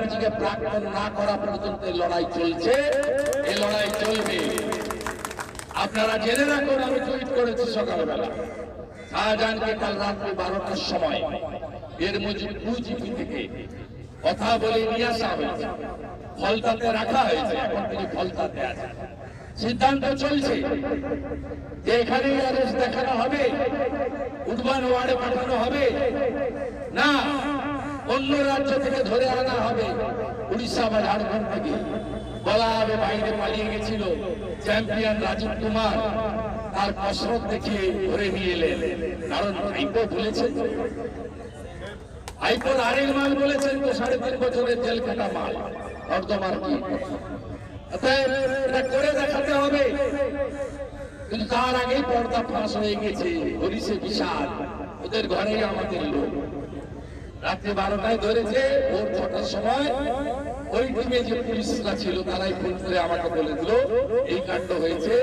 ব্যানার্জিকে প্রাক্তন না করা পর্যন্ত লড়াই চলছে, এই লড়াই চলবে। আপনারা জেনে রাখুন, আমি টুইট করেছি সকালবেলা, শাহজাহানকে কাল রাত্রি 12টার সময় এর মুজিবি থেকে কথা বলে নিয়ে আসা হয়েছে, ফলতাতে রাখা হয়েছে। এখন তিনি ফলতাতে আছেন। সিদ্ধান্ত চলছে যে এখানে অ্যারেস্ট দেখানো হবে, উডবান ওয়ার্ডে পাঠানো হবে না, অন্য রাজ্য থেকে ধরে আনা হবে, উড়িষ্যা বা ঝাড়খণ্ড থেকে। বলা হবে বাইরে পালিয়ে গেছিল চ্যাম্পিয়ন রাজীব কুমার, তার কসরত দেখিয়ে ধরে নিয়ে এলেন। কারণ ভাইপো বলেছেন, ভাইপোর আরেক মাল বলেছেন তো 3.5 বছরের জেল কাটা মাল নর্দমার কি। এটা করে দেখাতে হবে, কিন্তু তার আগেই পর্দা ফাঁস হয়ে গেছে। হরিষে বিশাল, ওদের ঘরেই আমাদের লোক। রাত্রে 12টায় ধরেছে, ভোর 6টার সময় ওই টিমে যে পুলিশরা ছিল তারাই ফোন করে আমাকে বলে দিল এই কাণ্ড হয়েছে,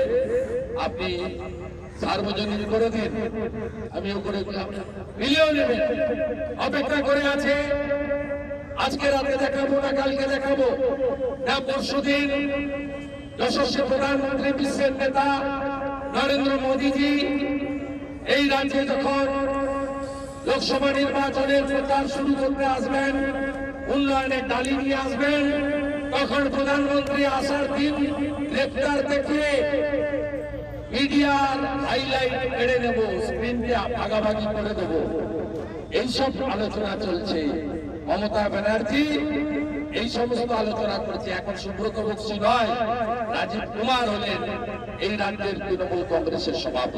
আপনি সার্বজনীন করে দিন। আমিও করে দিলাম। মিলিয়ে নেবেন, অপেক্ষা করে আছে। আজকে রাতে দেখাবো না কালকে দেখাবো না পরশুদিন যশস্বী প্রধানমন্ত্রী, বিশ্বের নেতা নরেন্দ্র মোদীজি এই রাজ্যে যখন লোকসভা নির্বাচনের প্রচার শুরু করতে আসবেন, উন্নয়নের ডালি নিয়ে আসবেন, তখন প্রধানমন্ত্রী আসার দিন গ্রেফতার দেখিয়ে মিডিয়ার হাইলাইট কেড়ে নেব, স্ক্রিনকে ভাগাভাগি করে দেব, এইসব আলোচনা চলছে। মমতা ব্যানার্জি এই সমস্ত আলোচনা করছে। এখন সুব্রত বক্সী নয়, রাজীব কুমার হলেন এই রাজ্যের তৃণমূল কংগ্রেসের সভাপতি।